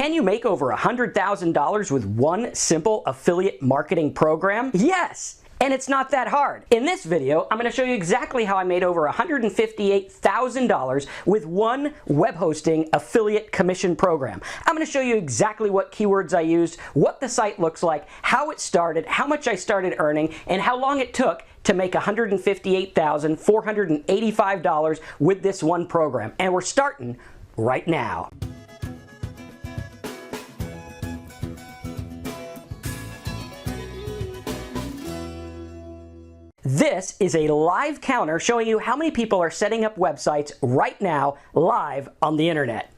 Can you make over $100,000 with one simple affiliate marketing program? Yes! And it's not that hard. In this video, I'm going to show you exactly how I made over $158,000 with one web hosting affiliate commission program. I'm going to show you exactly what keywords I used, what the site looks like, how it started, how much I started earning, and how long it took to make $158,485 with this one program. And we're starting right now. This is a live counter showing you how many people are setting up websites right now live on the internet.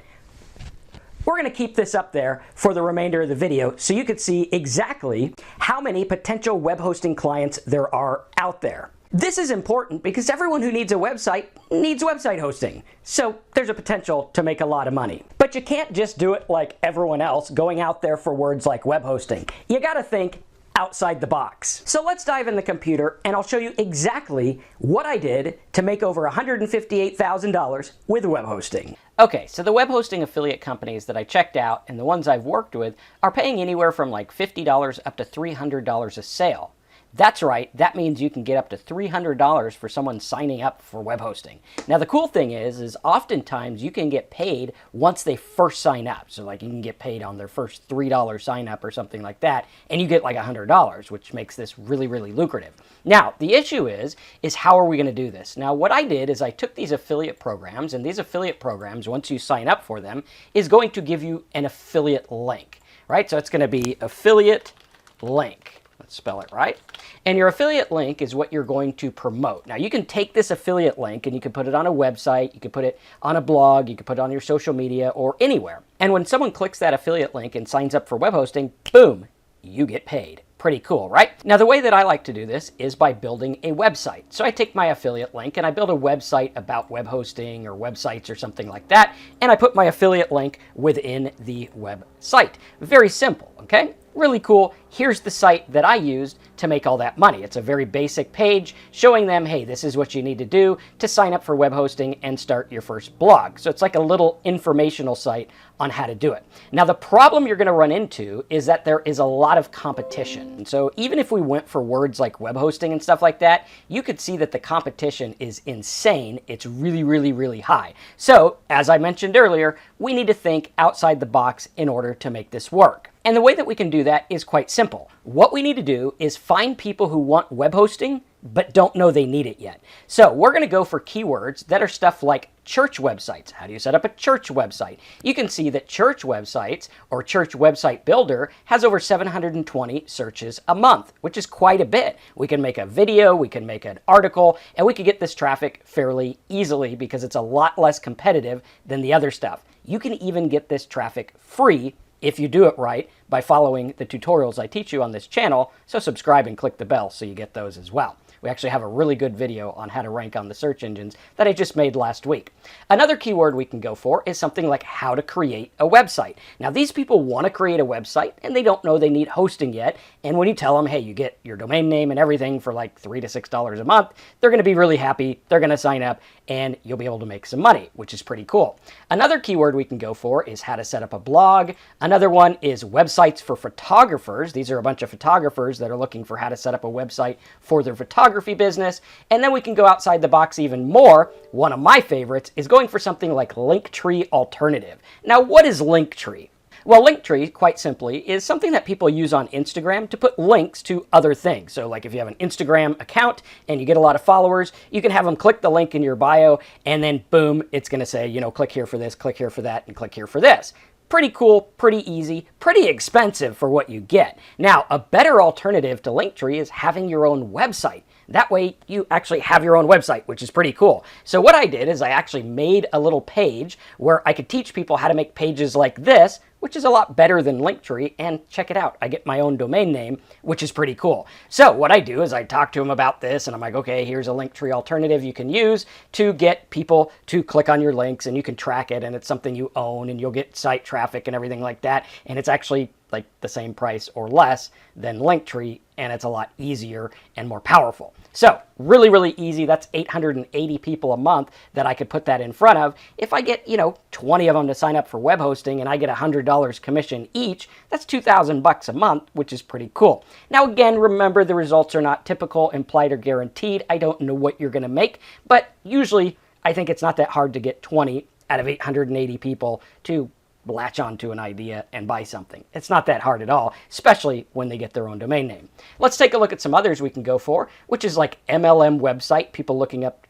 We're going to keep this up there for the remainder of the video so you can see exactly how many potential web hosting clients there are out there. This is important because everyone who needs a website needs website hosting. So there's a potential to make a lot of money. But you can't just do it like everyone else, going out there for words like web hosting. You got to think outside the box. So let's dive in the computer and I'll show you exactly what I did to make over $158,000 with web hosting. Okay, so the web hosting affiliate companies that I checked out and the ones I've worked with are paying anywhere from like $50 up to $300 a sale. That's right, that means you can get up to $300 for someone signing up for web hosting. Now the cool thing is oftentimes you can get paid once they first sign up. So like you can get paid on their first $3 sign up or something like that, and you get like $100, which makes this really, really lucrative. Now the issue is how are we gonna do this? Now what I did is I took these affiliate programs, and these affiliate programs, once you sign up for them, is going to give you an affiliate link, right? So it's gonna be affiliate link. Let's spell it right. And your affiliate link is what you're going to promote. Now you can take this affiliate link and you can put it on a website, you can put it on a blog, you can put it on your social media or anywhere. And when someone clicks that affiliate link and signs up for web hosting, boom, you get paid. Pretty cool, right? Now the way that I like to do this is by building a website. So I take my affiliate link and I build a website about web hosting or websites or something like that, and I put my affiliate link within the website. Very simple, okay? Really cool. Here's the site that I used to make all that money. It's a very basic page showing them, hey, this is what you need to do to sign up for web hosting and start your first blog. So it's like a little informational site on how to do it. Now the problem you're going to run into is that there is a lot of competition. And so even if we went for words like web hosting and stuff like that, you could see that the competition is insane. It's really, really, really high. So as I mentioned earlier, we need to think outside the box in order to make this work. And the way that we can do that is quite simple. What we need to do is find people who want web hosting but don't know they need it yet. So we're going to go for keywords that are stuff like church websites. How do you set up a church website? You can see that church websites or church website builder has over 720 searches a month, which is quite a bit. We can make a video, we can make an article, and we can get this traffic fairly easily because it's a lot less competitive than the other stuff. You can even get this traffic free if you do it right by following the tutorials I teach you on this channel, so subscribe and click the bell so you get those as well. We actually have a really good video on how to rank on the search engines that I just made last week. Another keyword we can go for is something like how to create a website. Now these people want to create a website and they don't know they need hosting yet, and when you tell them, hey, you get your domain name and everything for like $3 to $6 a month, they're going to be really happy, they're going to sign up, and you'll be able to make some money, which is pretty cool. Another keyword we can go for is how to set up a blog. Another one is websites for photographers. These are a bunch of photographers that are looking for how to set up a website for their photography business. And then we can go outside the box even more. One of my favorites is going for something like Linktree Alternative. Now, what is Linktree? Well, Linktree, quite simply, is something that people use on Instagram to put links to other things. So like if you have an Instagram account and you get a lot of followers, you can have them click the link in your bio and then boom, it's going to say, you know, click here for this, click here for that, and click here for this. Pretty cool, pretty easy, pretty expensive for what you get. Now, a better alternative to Linktree is having your own website. That way you actually have your own website, which is pretty cool. So what I did is I actually made a little page where I could teach people how to make pages like this, which is a lot better than Linktree, and check it out, I get my own domain name, which is pretty cool. So what I do is I talk to them about this, and I'm like, okay, here's a Linktree alternative you can use to get people to click on your links, and you can track it, and it's something you own, and you'll get site traffic and everything like that, and it's actually like the same price or less than Linktree, and it's a lot easier and more powerful. So really, really easy. That's 880 people a month that I could put that in front of. If I get, 20 of them to sign up for web hosting and I get $100 commission each, that's $2,000 a month, which is pretty cool. Now, again, remember the results are not typical, implied, or guaranteed. I don't know what you're going to make, but usually I think it's not that hard to get 20 out of 880 people to latch onto an idea and buy something. It's not that hard at all, especially when they get their own domain name. Let's take a look at some others we can go for, which is like MLM website, people looking up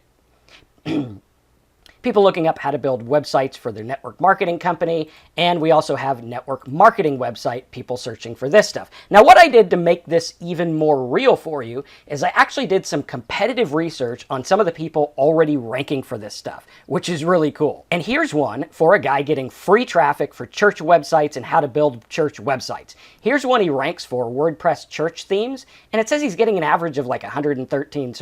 how to build websites for their network marketing company, and we also have network marketing website, people searching for this stuff. Now, what I did to make this even more real for you is I actually did some competitive research on some of the people already ranking for this stuff, which is really cool. And here's one for a guy getting free traffic for church websites and how to build church websites. Here's one he ranks for, WordPress church themes, and it says he's getting an average of like 113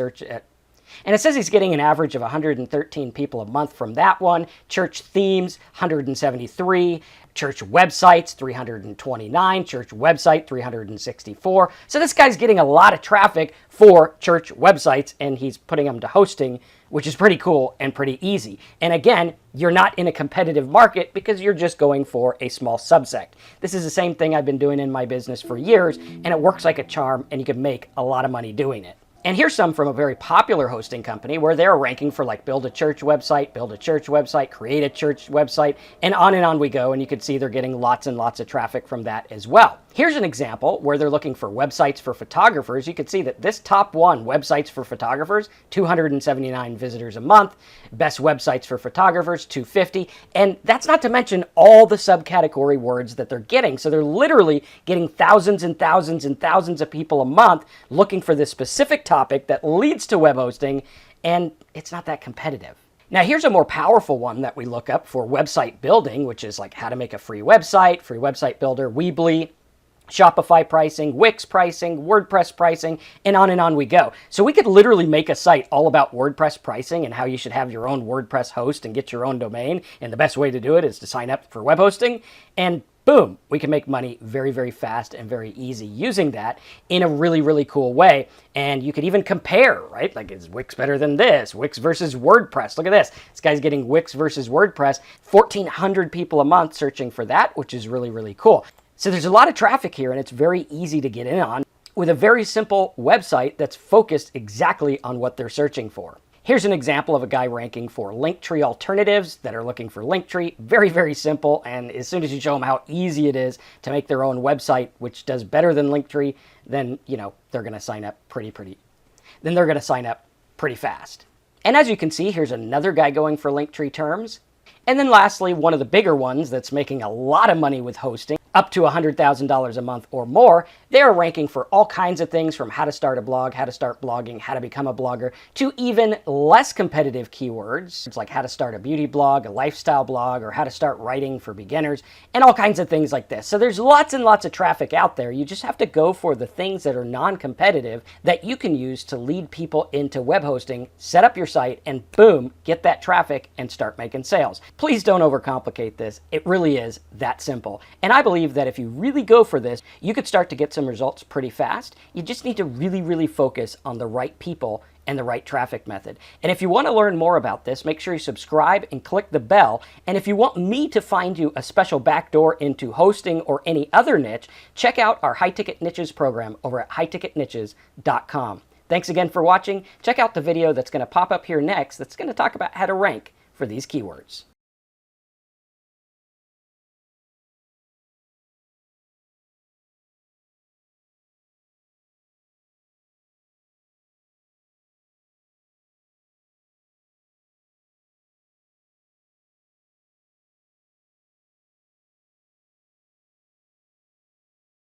And it says he's getting an average of 113 people a month from that one. Church themes, 173. Church websites, 329. Church website, 364. So this guy's getting a lot of traffic for church websites, and he's putting them to hosting, which is pretty cool and pretty easy. And again, you're not in a competitive market because you're just going for a small subsect. This is the same thing I've been doing in my business for years, and it works like a charm, and you can make a lot of money doing it. And here's some from a very popular hosting company where they're ranking for like build a church website, create a church website, and on we go. And you can see they're getting lots and lots of traffic from that as well. Here's an example where they're looking for websites for photographers. You can see that this top one, websites for photographers, 279 visitors a month. Best websites for photographers, 250. And that's not to mention all the subcategory words that they're getting. So they're literally getting thousands and thousands and thousands of people a month looking for this specific topic that leads to web hosting, and it's not that competitive. Now, here's a more powerful one that we look up for website building, which is like how to make a free website builder, Weebly, Shopify pricing, Wix pricing, WordPress pricing, and on we go. So we could literally make a site all about WordPress pricing and how you should have your own WordPress host and get your own domain. And the best way to do it is to sign up for web hosting. And boom, we can make money very, very fast and very easy using that in a really, really cool way. And you could even compare, right? Like, is Wix better than this? Wix versus WordPress. Look at this. This guy's getting Wix versus WordPress, 1,400 people a month searching for that, which is really, really cool. So there's a lot of traffic here, and it's very easy to get in on with a very simple website that's focused exactly on what they're searching for. Here's an example of a guy ranking for Linktree alternatives that are looking for Linktree. Very, very simple, and as soon as you show them how easy it is to make their own website, which does better than Linktree, then, they're going to sign up pretty fast. And as you can see, here's another guy going for Linktree terms. And then lastly, one of the bigger ones that's making a lot of money with hosting, up to $100,000 a month or more. They are ranking for all kinds of things from how to start a blog, how to start blogging, how to become a blogger, to even less competitive keywords. It's like how to start a beauty blog, a lifestyle blog, or how to start writing for beginners, and all kinds of things like this. So there's lots and lots of traffic out there. You just have to go for the things that are non-competitive that you can use to lead people into web hosting, set up your site, and boom, get that traffic and start making sales. Please don't overcomplicate this. It really is that simple. And I believe that if you really go for this, you could start to get some results pretty fast. You just need to really, really focus on the right people and the right traffic method. And if you want to learn more about this, make sure you subscribe and click the bell. And if you want me to find you a special backdoor into hosting or any other niche, check out our High Ticket Niches program over at highticketniches.com. Thanks again for watching. Check out the video that's going to pop up here next that's going to talk about how to rank for these keywords.